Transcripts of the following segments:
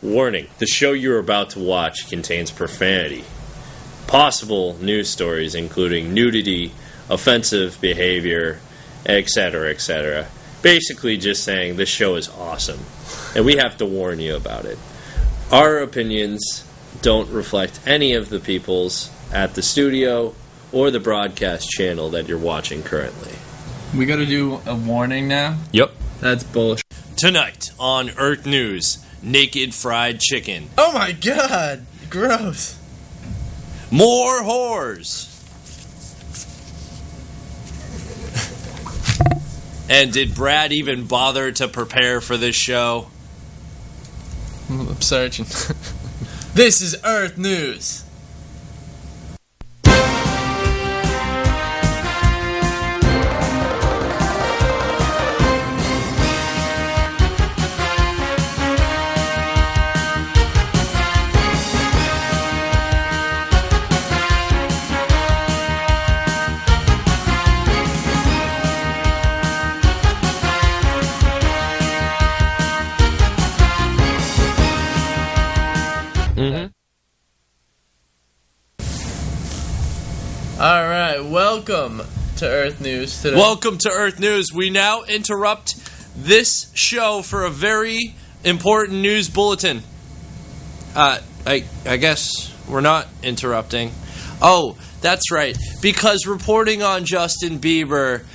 Warning, the show you're about to watch contains profanity. Possible news stories including nudity, offensive behavior, etc., etc. Basically just saying this show is awesome, and we have to warn you about it. Our opinions don't reflect any of the people's at the studio or the broadcast channel that you're watching currently. We gotta do a warning now? Yep. That's bullshit. Tonight on Earth News, naked fried chicken. Oh my god! Gross. More whores. And did Brad even bother to prepare for this show? I'm searching. This is Earth News. Alright, welcome to Earth News today. Welcome to Earth News. We now interrupt this show for a very important news bulletin. I guess we're not interrupting. Oh, that's right. Because reporting on Justin Bieber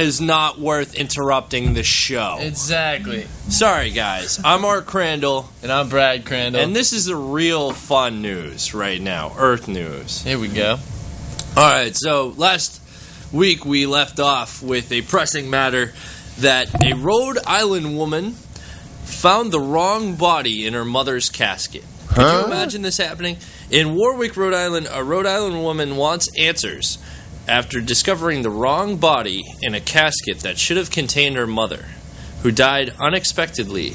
is not worth interrupting the show. Exactly. Sorry, guys. I'm Art Crandall. And I'm Brad Crandall. And this is the real fun news right now. Earth News. Here we go. Alright, so last week we left off with a pressing matter that a Rhode Island woman found the wrong body in her mother's casket. Could you imagine this happening? In Warwick, Rhode Island, a Rhode Island woman wants answers after discovering the wrong body in a casket that should have contained her mother, who died unexpectedly.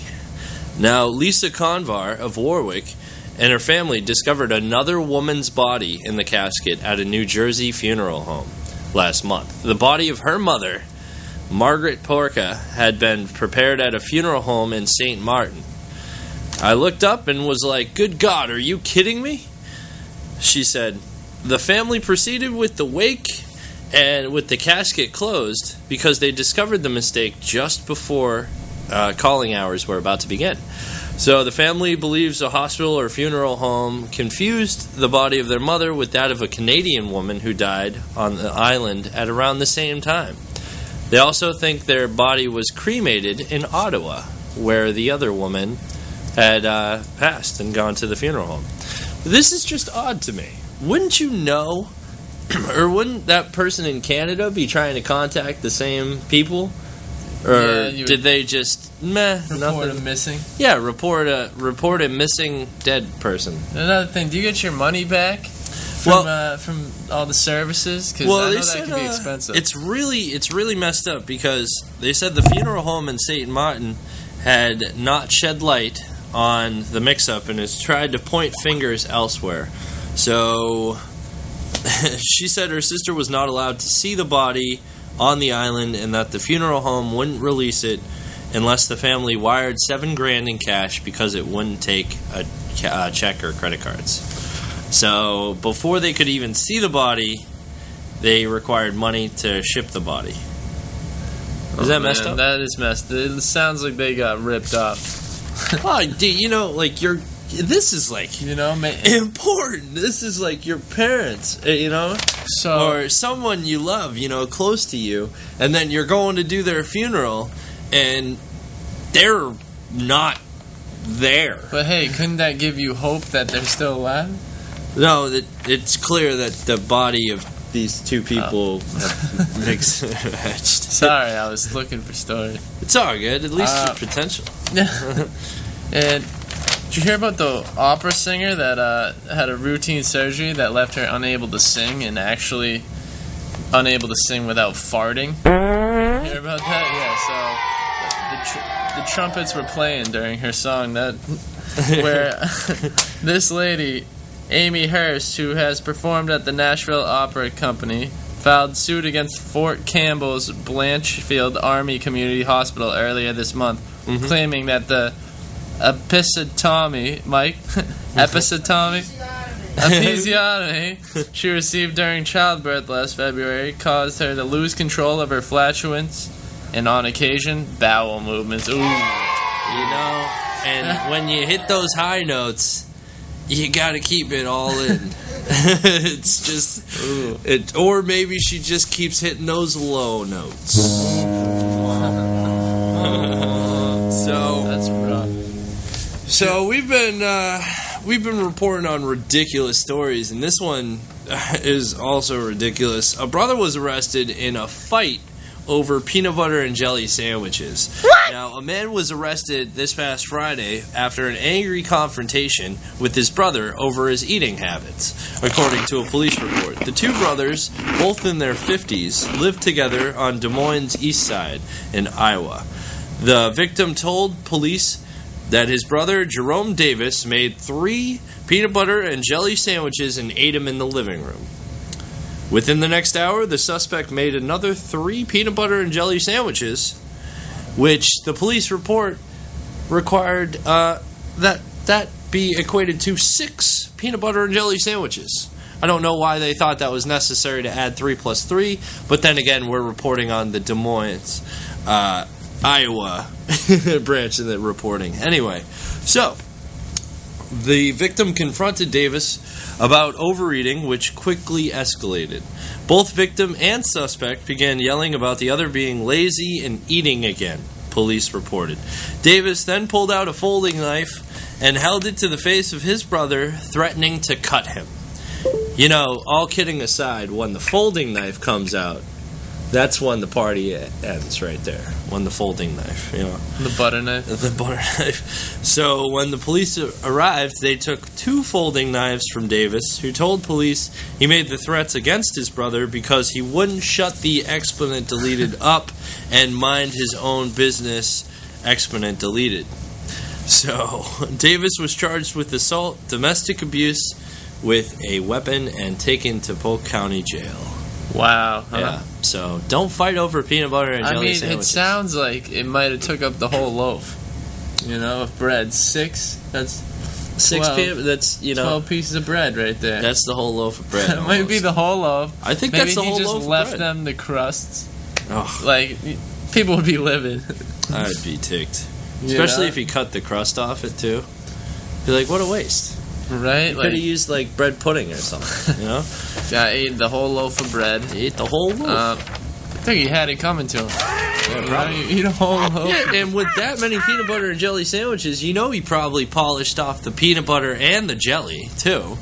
Now, Lisa Convar of Warwick and her family discovered another woman's body in the casket at a New Jersey funeral home last month. The body of her mother, Margaret Porca, had been prepared at a funeral home in St. Martin. I looked up and was like, "Good God, are you kidding me?" She said. The family proceeded with the wake and with the casket closed because they discovered the mistake just before calling hours were about to begin. So the family believes a hospital or funeral home confused the body of their mother with that of a Canadian woman who died on the island at around the same time. They also think their body was cremated in Ottawa, where the other woman had passed and gone to the funeral home. This is just odd to me. Wouldn't you know, or wouldn't that person in Canada be trying to contact the same people? Or did they just report nothing? A missing? Yeah, report a missing dead person. Another thing, do you get your money back from all the services? Because I know that can be expensive. It's really messed up because they said the funeral home in St. Martin had not shed light on the mix-up and has tried to point fingers elsewhere. So she said her sister was not allowed to see the body on the island and that the funeral home wouldn't release it unless the family wired $7,000 in cash because it wouldn't take a check or credit cards. So before they could even see the body, they required money to ship the body. Is that messed up? That is messed up. It sounds like they got ripped off. Oh, dude, this is important. This is like your parents, or someone you love, close to you, and then you're going to do their funeral, and they're not there. But hey, couldn't that give you hope that they're still alive? No, it's clear that the body of these two people have mixed and matched. Sorry, I was looking for story. It's all good. At least there's potential. And did you hear about the opera singer that had a routine surgery that left her unable to sing and actually unable to sing without farting? You hear about that? Yeah, so the trumpets were playing during her song where this lady, Amy Hurst, who has performed at the Nashville Opera Company, filed suit against Fort Campbell's Blanchfield Army Community Hospital earlier this month, claiming that the episiotomy, Mike. Episiotomy. Episiotomy she received during childbirth last February caused her to lose control of her flatulence and, on occasion, bowel movements. Ooh. You know, and when you hit those high notes, you gotta keep it all in. It's just, or maybe she just keeps hitting those low notes. So that's rough. So we've been reporting on ridiculous stories, and this one is also ridiculous. A brother was arrested in a fight over peanut butter and jelly sandwiches. What? Now, a man was arrested this past Friday after an angry confrontation with his brother over his eating habits, according to a police report. The two brothers, both in their 50s, lived together on Des Moines' east side in Iowa. The victim told police that his brother, Jerome Davis, made 3 peanut butter and jelly sandwiches and ate them in the living room. Within the next hour, the suspect made another 3 peanut butter and jelly sandwiches, which the police report required that be equated to 6 peanut butter and jelly sandwiches. I don't know why they thought that was necessary to add 3 plus 3, but then again, we're reporting on the Des Moines, Iowa branch of the reporting. Anyway, so the victim confronted Davis about overeating, which quickly escalated. Both victim and suspect began yelling about the other being lazy and eating again, police reported. Davis then pulled out a folding knife and held it to the face of his brother, threatening to cut him. You know, all kidding aside, when the folding knife comes out, that's when the party ends right there. When the folding knife, you know. The butter knife. The butter knife. So when the police arrived, they took 2 folding knives from Davis, who told police he made the threats against his brother because he wouldn't shut the exponent deleted up and mind his own business, exponent deleted. So Davis was charged with assault, domestic abuse with a weapon, and taken to Polk County Jail. Wow. Huh? Yeah. So don't fight over peanut butter and jelly sandwiches. It sounds like it might have took up the whole loaf. You know, of bread. 6. That's 6 peanut. That's 12 pieces of bread right there. That's the whole loaf of bread. That might be the whole loaf. I think Maybe that's the whole loaf of bread. Maybe he just left them the crusts. Oh. Like, people would be livid. I'd be ticked, especially if he cut the crust off it too. Be like, what a waste. Right? You could have used like bread pudding or something, you know? I ate the whole loaf of bread. He ate the whole loaf. I think he had it coming to him. Yeah, probably. Eat a whole loaf. Yeah, and with that many peanut butter and jelly sandwiches, you know he probably polished off the peanut butter and the jelly too.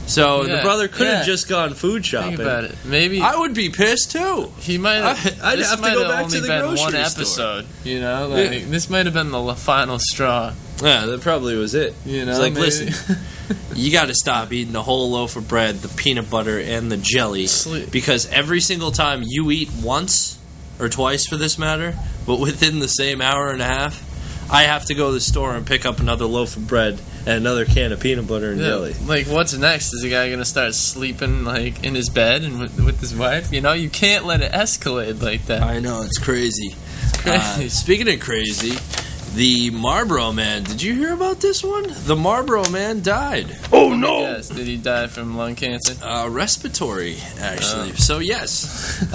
So the brother could have just gone food shopping. Think about it. Maybe I would be pissed too. He might. I'd have to go back to the grocery one store. episode. You know, like this might have been the final straw. Yeah, that probably was it. You know, it's like, maybe. listen, you got to stop eating the whole loaf of bread, the peanut butter, and the jelly, because every single time you eat once or twice, for this matter, but within the same hour and a half, I have to go to the store and pick up another loaf of bread and another can of peanut butter and jelly. Like, what's next? Is the guy gonna start sleeping like in his bed and with his wife? You know, you can't let it escalate like that. I know, it's crazy. Speaking of crazy, the Marlboro Man. Did you hear about this one? The Marlboro Man died. Oh no! Yes. Did he die from lung cancer? Respiratory, actually. So yes,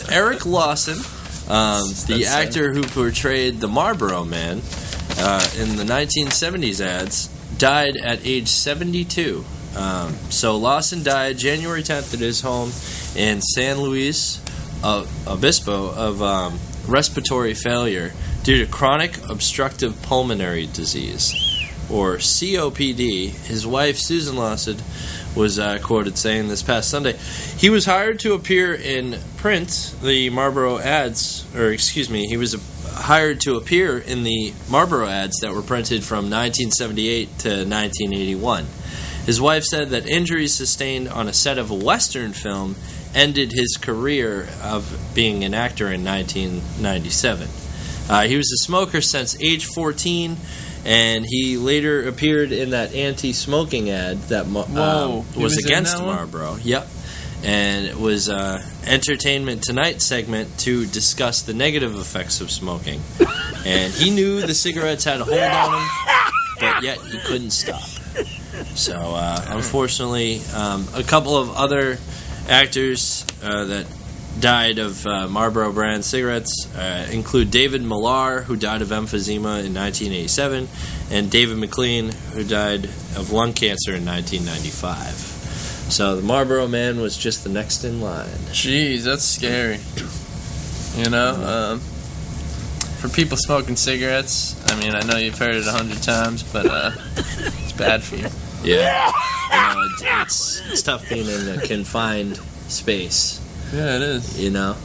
Eric Lawson, the actor who portrayed the Marlboro Man in the 1970s ads, died at age 72. So Lawson died January 10th at his home in San Luis Obispo of respiratory failure due to chronic obstructive pulmonary disease, or COPD. His wife, Susan Lawson, was quoted saying this past Sunday, he was hired to appear in print the Marlboro ads, he was hired to appear in the Marlboro ads that were printed from 1978 to 1981. His wife said that injuries sustained on a set of a Western film ended his career of being an actor in 1997. He was a smoker since age 14, and he later appeared in that anti-smoking ad that was against Marlboro. Yep. and it was a Entertainment Tonight segment to discuss the negative effects of smoking. And he knew the cigarettes had a hold on him, but yet he couldn't stop. So, unfortunately, a couple of other actors that died of Marlboro brand cigarettes include David Millar, who died of emphysema in 1987, and David McLean, who died of lung cancer in 1995. So the Marlboro Man was just the next in line. Jeez, that's scary. You know, for people smoking cigarettes, I mean, I know you've heard it 100 times, but it's bad for you. Yeah, it's tough being in a confined space. Yeah, it is. You know,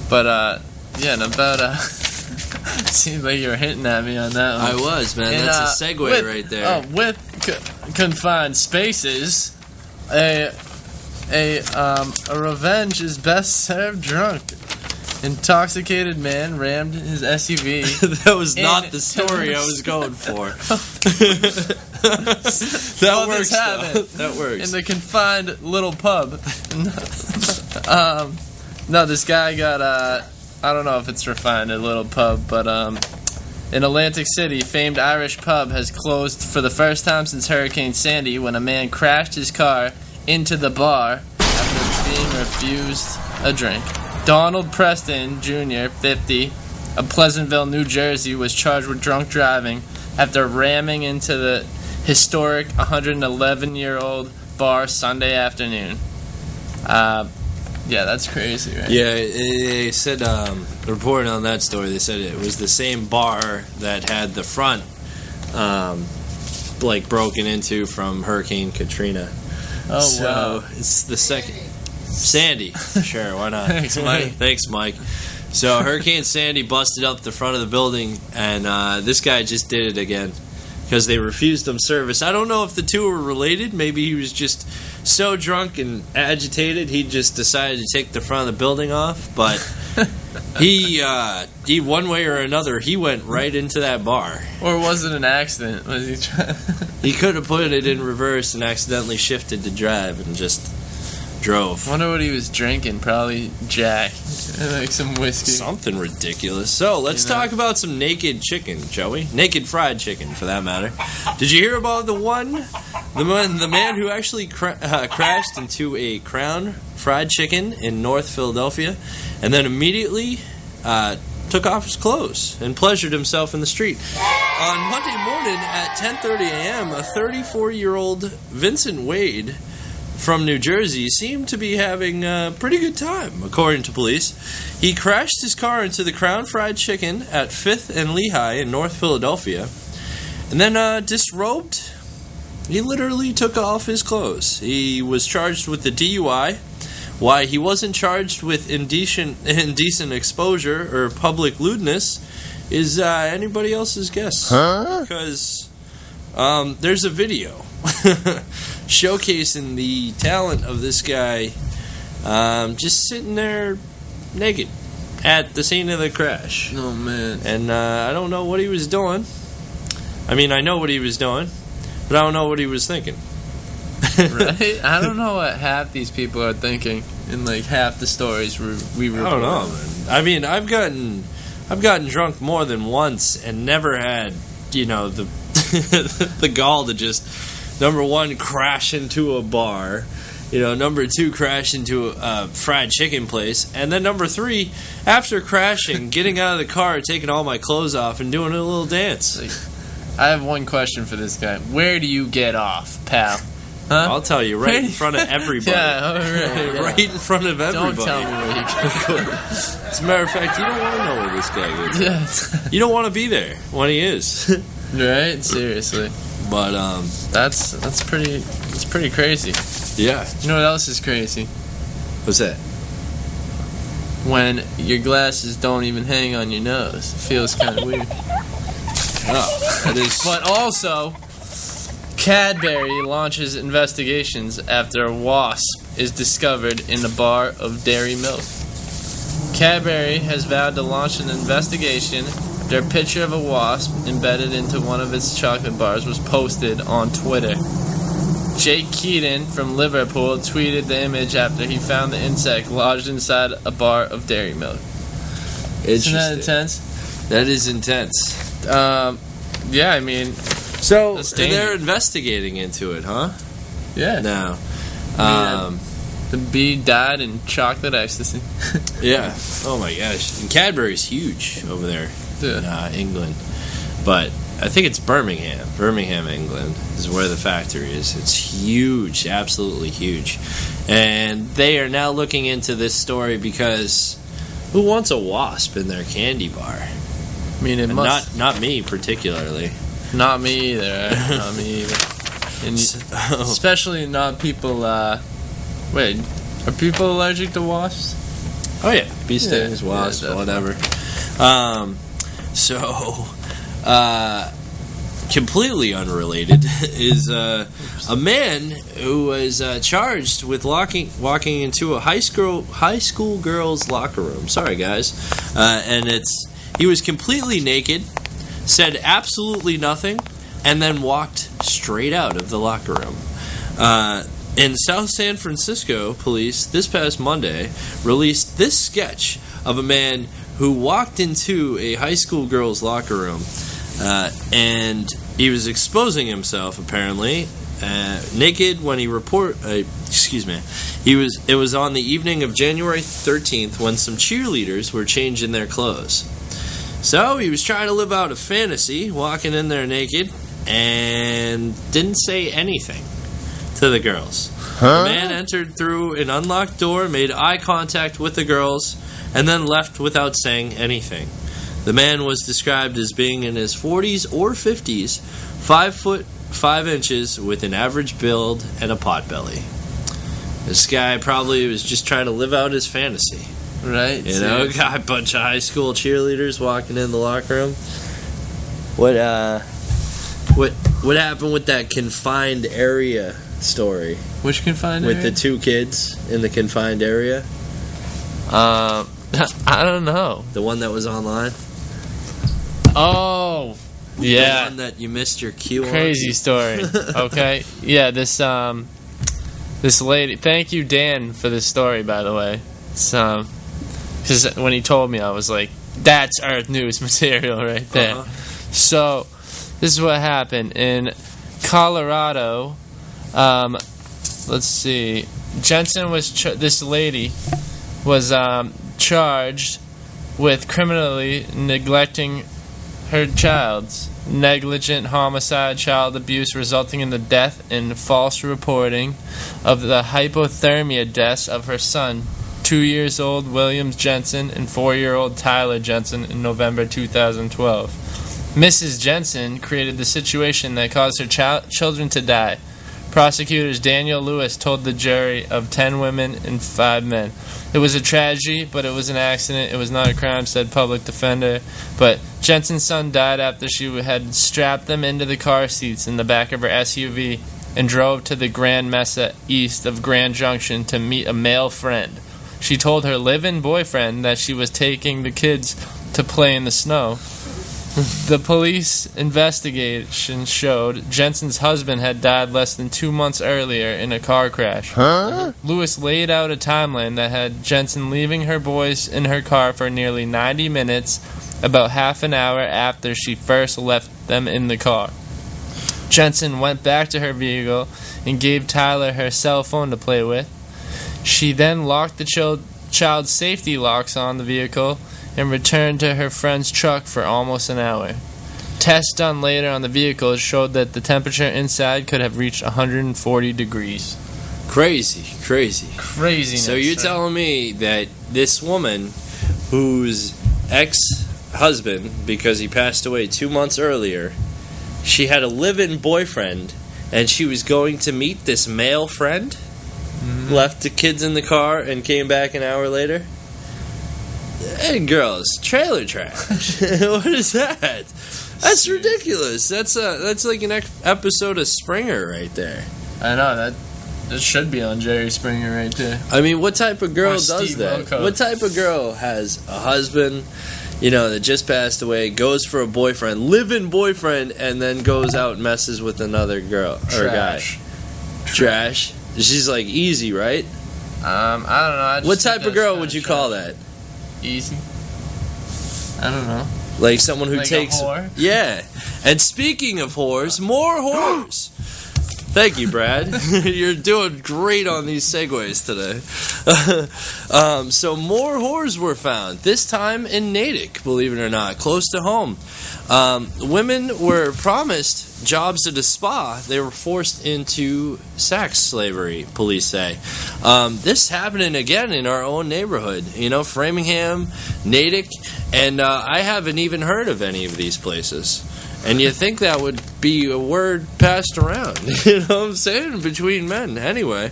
but and about seemed like you were hinting at me on that one. I was, man. And, that's a segue right there. With confined spaces, a revenge is best served drunk. Intoxicated man rammed his SUV. That was not the story I was going for. That works. That works. In the confined little pub. No, this guy got I don't know if it's refined a little pub, but in Atlantic City, famed Irish pub has closed for the first time since Hurricane Sandy when a man crashed his car into the bar after being refused a drink. Donald Preston Jr., 50, of Pleasantville, New Jersey, was charged with drunk driving after ramming into the historic 111-year-old bar Sunday afternoon. Yeah, that's crazy, right? Yeah, they said, reporting on that story, they said it was the same bar that had the front, broken into from Hurricane Katrina. Oh, so wow. It's the second. Sandy. Sure, why not? Thanks, Mike. Thanks, Mike. So Hurricane Sandy busted up the front of the building, and this guy just did it again because they refused him service. I don't know if the two were related. Maybe he was just so drunk and agitated he just decided to take the front of the building off. But he one way or another, he went right into that bar. Or was it an accident? Was he trying? He could have put it in reverse and accidentally shifted to drive and just drove. I wonder what he was drinking. Probably Jack. Like some whiskey. Something ridiculous. So, let's talk about some naked chicken, shall we? Naked fried chicken, for that matter. Did you hear about the man who actually crashed into a Crown Fried Chicken in North Philadelphia and then immediately took off his clothes and pleasured himself in the street? On Monday morning at 10:30 a.m., a 34-year-old Vincent Wade from New Jersey seemed to be having a pretty good time, according to police. He crashed his car into the Crown Fried Chicken at 5th and Lehigh in North Philadelphia, and then disrobed. He literally took off his clothes. He was charged with the DUI. Why he wasn't charged with indecent exposure or public lewdness is anybody else's guess. Because there's a video showcasing the talent of this guy just sitting there naked at the scene of the crash. Oh, man. And I don't know what he was doing. I mean, I know what he was doing, but I don't know what he was thinking. Right? I don't know what half these people are thinking in like half the stories we report. I don't know, man. I mean, I've gotten drunk more than once and never had, the the gall to just, number one, crash into a bar, number two, crash into a fried chicken place, and then number three, after crashing, getting out of the car, taking all my clothes off, and doing a little dance. I have one question for this guy. Where do you get off, pal? Huh? I'll tell you, right in front of everybody. Yeah, all right. Yeah. Right in front of everybody. Don't tell me where you go. As a matter of fact, you don't want to know where this guy is. Yeah. You don't want to be there when he is. Right? Seriously. But that's pretty crazy. Yeah. You know what else is crazy? What's that? When your glasses don't even hang on your nose. It feels kind of weird. Oh, that is. But also, Cadbury launches investigations after a wasp is discovered in the bar of dairy milk. Cadbury has vowed to launch an investigation after a picture of a wasp embedded into one of its chocolate bars was posted on Twitter. Jake Keaton from Liverpool tweeted the image after he found the insect lodged inside a bar of dairy milk. Isn't that intense? That is intense. Yeah, I mean... So, they're investigating into it, huh? Yeah. No. The bee died in chocolate ecstasy. Yeah. Oh my gosh. And Cadbury's huge over there in England. But I think it's Birmingham. Birmingham, England is where the factory is. It's huge. Absolutely huge. And they are now looking into this story because who wants a wasp in their candy bar? I mean, it must... Not me particularly. Not me either. Not me either. And especially not people... Wait, are people allergic to wasps? Oh yeah, bee stings, wasps, whatever. Completely unrelated is a man who was charged with walking into a high school girls' locker room. Sorry, guys, and he was completely naked, said absolutely nothing, and then walked straight out of the locker room. In South San Francisco, police this past Monday released this sketch of a man who walked into a high school girl's locker room, and he was exposing himself apparently naked when he It was on the evening of January 13th when some cheerleaders were changing their clothes. So he was trying to live out a fantasy, walking in there naked, and didn't say anything to the girls. The man entered through an unlocked door, made eye contact with the girls, and then left without saying anything. The man was described as being in his 40s or 50s, 5 foot 5 inches, with an average build and a potbelly. This guy probably was just trying to live out his fantasy. Right. You know, got a bunch of high school cheerleaders walking in the locker room. What happened with that confined area story? Which confined area? With the 2 kids in the confined area? I don't know. The one that was online? Oh, yeah. The one that you missed your cue on? Crazy story. Okay. Yeah, this lady... Thank you, Dan, for this story, by the way. Because when he told me, I was like, that's Earth News material right there. So, this is what happened. In Colorado, let's see, Jensen was... this lady was charged with criminally neglecting her child's negligent homicide, child abuse resulting in the death and false reporting of the hypothermia deaths of her son, 2-year-old William Jensen and 4-year-old Tyler Jensen, in November 2012. Mrs. Jensen created the situation that caused her children to die. Prosecutors Daniel Lewis told the jury of 10 women and 5 men. It was a tragedy, but it was an accident. It was not a crime, said public defender. But Jensen's son died after she had strapped them into the car seats in the back of her SUV and drove to the Grand Mesa east of Grand Junction to meet a male friend. She told her live-in boyfriend that she was taking the kids to play in the snow. The police investigation showed Jensen's husband had died less than 2 months earlier in a car crash. Lewis laid out a timeline that had Jensen leaving her boys in her car for nearly 90 minutes, about half an hour after she first left them in the car. Jensen went back to her vehicle and gave Tyler her cell phone to play with. She then locked the child's safety locks on the vehicle and returned to her friend's truck for almost an hour. Tests done later on the vehicle showed that the temperature inside could have reached 140 degrees. Craziness. So you're telling me that this woman, whose ex-husband, because he passed away 2 months earlier, she had a live-in boyfriend, and she was going to meet this male friend, left the kids in the car, and came back an hour later? Hey, girls, trailer trash. What is that? That's ridiculous. That's like an episode of Springer right there. I know, that should be on Jerry Springer right there. I mean, what type of girl does Steve that? Loco. What type of girl has a husband, that just passed away, goes for a boyfriend, live-in boyfriend, and then goes out and messes with another girl or guy? Trash. She's like easy, right? I don't know. What type of girl would you call that? Easy. I don't know. Like someone who like takes... a whore? Yeah. And speaking of whores, more whores. Thank you, Brad. You're doing great on these segues today. So more whores were found, this time in Natick, believe it or not, close to home. Women were promised jobs at a spa. They were forced into sex slavery, police say. This happening again in our own neighborhood. You know, Framingham, Natick, and I haven't even heard of any of these places. And you think that would be a word passed around, you know what I'm saying, between men. Anyway,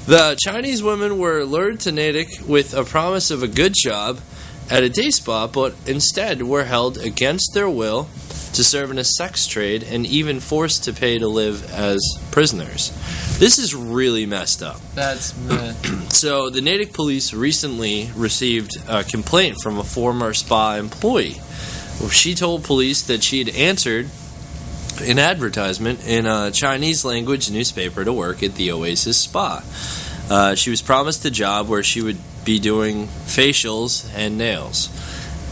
the Chinese women were lured to Natick with a promise of a good job at a day spa, but instead were held against their will to serve in a sex trade and even forced to pay to live as prisoners. This is really messed up. That's mad. So the Natick police recently received a complaint from a former spa employee. She told police that she had answered an advertisement in a Chinese language newspaper to work at the Oasis Spa. She was promised a job where she would be doing facials and nails,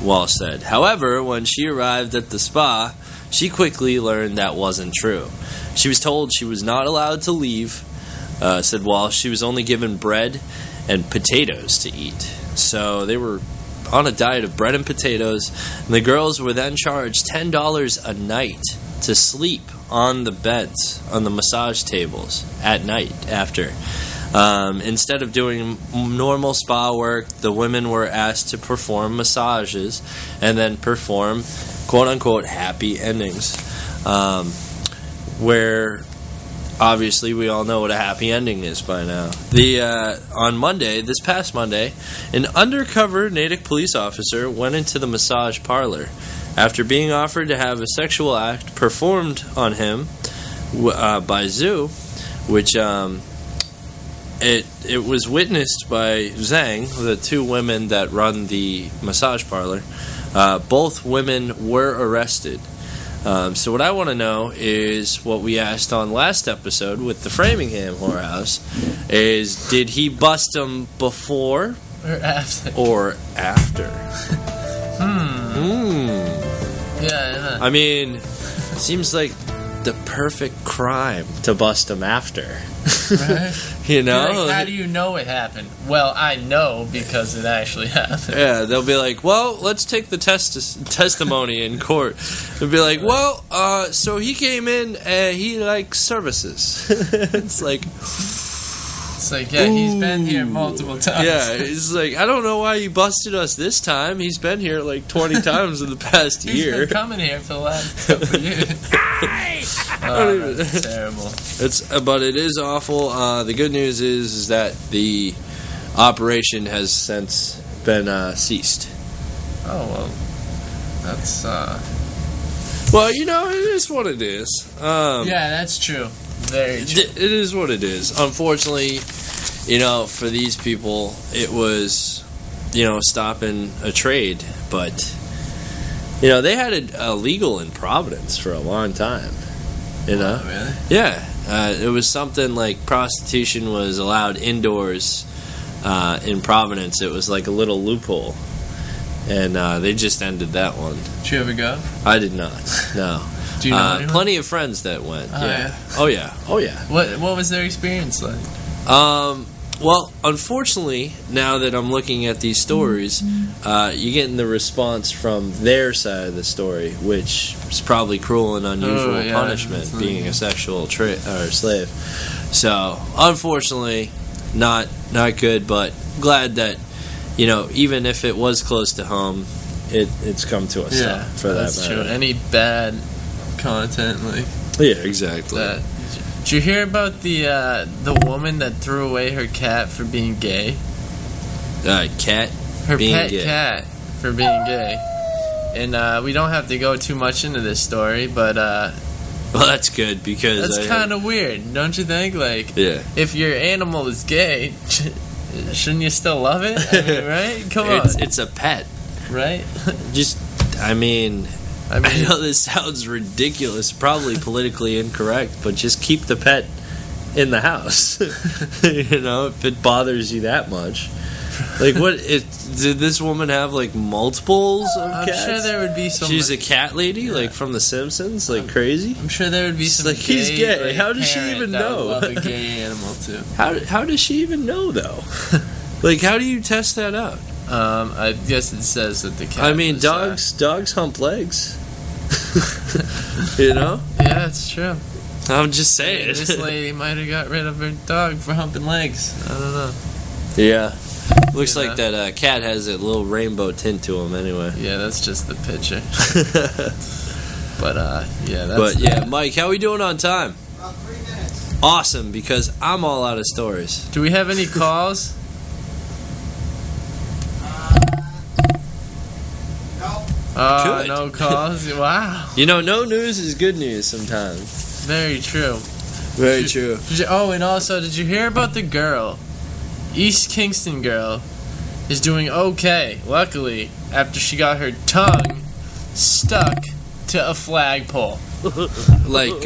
Wall said. However, when she arrived at the spa, she quickly learned that wasn't true. She was told she was not allowed to leave, said Wall. She was only given bread and potatoes to eat. So they were on a diet of bread and potatoes, and the girls were then charged $10 a night to sleep on the beds, on the massage tables at night after. Instead of doing normal spa work, the women were asked to perform massages and then perform quote-unquote happy endings, where obviously we all know what a happy ending is by now. On Monday, this past Monday, an undercover Natick police officer went into the massage parlor after being offered to have a sexual act performed on him by Zhu, which it was witnessed by Zhang, the two women that run the massage parlor. Both women were arrested. So what I want to know is what we asked on last episode with the Framingham whorehouse is, did he bust them before or after? Yeah. I mean, seems like the perfect crime to bust them after. Right? You know? Like, how do you know it happened? Well, I know because it actually happened. Yeah, they'll be like, well, let's take the testimony in court. They'll be like, well, so he came in and he likes services. It's like, yeah, he's been here multiple times. Yeah, it's like, I don't know why he busted us this time. He's been here like 20 times in the past year. He's been coming here for the last couple of years. That's terrible. But it is awful. The good news is that the operation has since been ceased. Oh, well, that's... Well, you know, it is what it is. Yeah, that's true. Very true. It is what it is. Unfortunately, you know, for these people, it was, you know, stopping a trade. But, you know, they had it illegal in Providence for a long time. You know? Oh, really? Yeah. It was something like prostitution was allowed indoors in Providence. It was like a little loophole. And they just ended that one. Did you ever go? I did not. No. Do you know anyone? Plenty of friends that went. Oh, yeah. Oh, yeah. Oh, yeah. What was their experience like? Well, unfortunately, now that I'm looking at these stories, you're getting the response from their side of the story, which is probably cruel and unusual punishment, being a sexual slave. So, unfortunately, not good, but glad that, you know, even if it was close to home, it's come to us. Yeah, for that's that matter. true. Any bad content like yeah, exactly. that. Did you hear about the woman that threw away her cat for being gay? Cat Her being pet gay. cat for being gay. And we don't have to go too much into this story, but well, that's good because that's kind of weird, don't you think? Like, yeah, if your animal is gay, shouldn't you still love it? I mean, right? Come on, it's a pet, right? I know this sounds ridiculous, probably politically incorrect, but just keep the pet in the house. You know, if it bothers you that much. Like, did this woman have like multiples of cats? I'm sure there would be some. She's a cat lady, like from The Simpsons, like crazy. I'm sure there would be some. Like, he's gay. Like, How does she even know? Love a gay animal too. How does she even know though? Like, how do you test that out? I guess it says that the cat. I mean, dogs hump legs. You know? Yeah, it's true. I'm just saying. This lady might have got rid of her dog for humping legs. I don't know. Yeah. Looks like that cat has a little rainbow tint to him anyway. Yeah, that's just the picture. But, yeah, that's... But, yeah, Mike, how we doing on time? About 3 minutes. Awesome, because I'm all out of stories. Do we have any calls? No. Good. No calls? Wow. You know, no news is good news sometimes. Very true. Very true. And also, did you hear about the girl? East Kingston girl is doing okay, luckily, after she got her tongue stuck to a flagpole. Like, we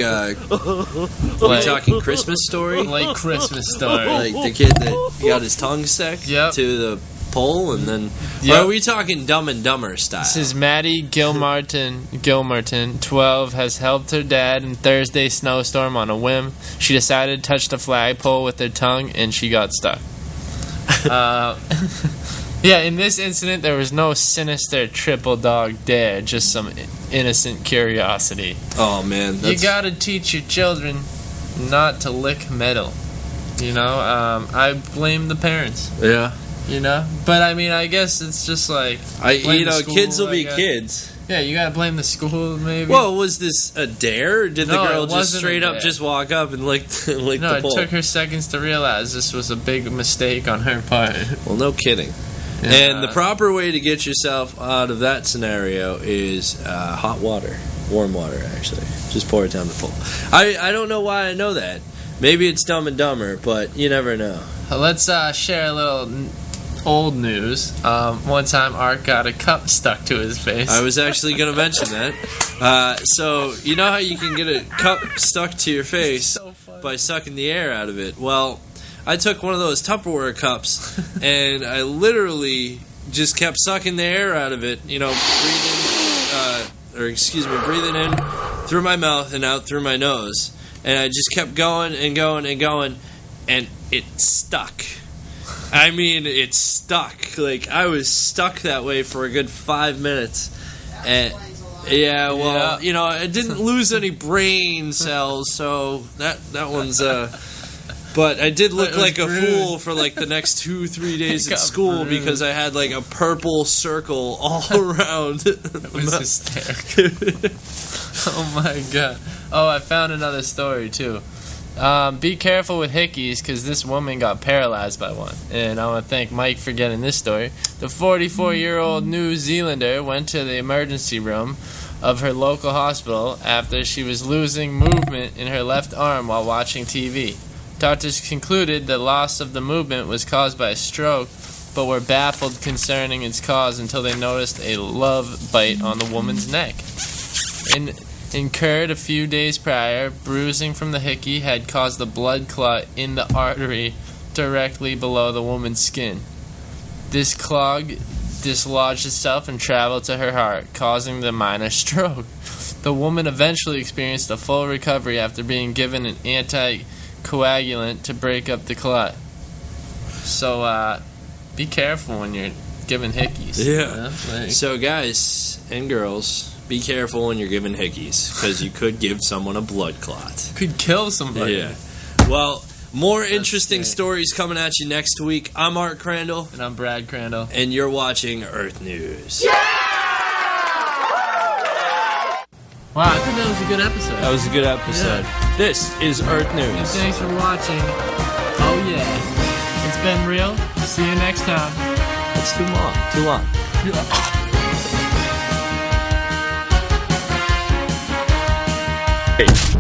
talking Christmas Story? Like Christmas Story. Like the kid that got his tongue stuck to the pole, and then... Or are we talking Dumb and Dumber style? This is Maddie Gilmartin, 12, has helped her dad in Thursday's snowstorm on a whim. She decided to touch the flagpole with her tongue, and she got stuck. Yeah, in this incident, there was no sinister triple dog dare, just some innocent curiosity. Oh, man. You gotta teach your children not to lick metal. You know, I blame the parents. Yeah. You know? But, I mean, I guess it's just like... kids will be kids. Yeah, you gotta blame the school, maybe. Well, was this a dare? Or did the girl just straight up dare. Just walk up and lick the pole? No, it took her seconds to realize this was a big mistake on her part. Well, no kidding. Yeah. And the proper way to get yourself out of that scenario is hot water. Warm water, actually. Just pour it down the pole. I don't know why I know that. Maybe it's Dumb and Dumber, but you never know. Let's share a little... old news. One time Art got a cup stuck to his face. I was actually going to mention that. So, you know how you can get a cup stuck to your face by sucking the air out of it? Well, I took one of those Tupperware cups and I literally just kept sucking the air out of it, you know, breathing in through my mouth and out through my nose. And I just kept going and going and going, and it stuck. I mean, it stuck. Like, I was stuck that way for a good 5 minutes. And yeah, well, you know, I didn't lose any brain cells, so that one's but I did look like a fool for like the next 2-3 days at school because I had like a purple circle all around. It was hysterical. Oh my god. Oh, I found another story too. Be careful with hickeys because this woman got paralyzed by one. And I want to thank Mike for getting this story. The 44-year-old New Zealander went to the emergency room of her local hospital after she was losing movement in her left arm while watching TV. Doctors concluded the loss of the movement was caused by a stroke, but were baffled concerning its cause until they noticed a love bite on the woman's neck. Incurred a few days prior, bruising from the hickey had caused a blood clot in the artery directly below the woman's skin. This clog dislodged itself and traveled to her heart, causing the minor stroke. The woman eventually experienced a full recovery after being given an anticoagulant to break up the clot. So, be careful when you're giving hickeys. Yeah. So, guys and girls, be careful when you're giving hickeys, because you could give someone a blood clot. Could kill somebody. Yeah. Well, more interesting stories coming at you next week. I'm Art Crandall. And I'm Brad Crandall. And you're watching Earth News. Yeah! Wow, I think that was a good episode. That was a good episode. Yeah. This is Earth News. And thanks for watching. Oh, yeah. It's been real. See you next time. That's too long. Too long. Hey.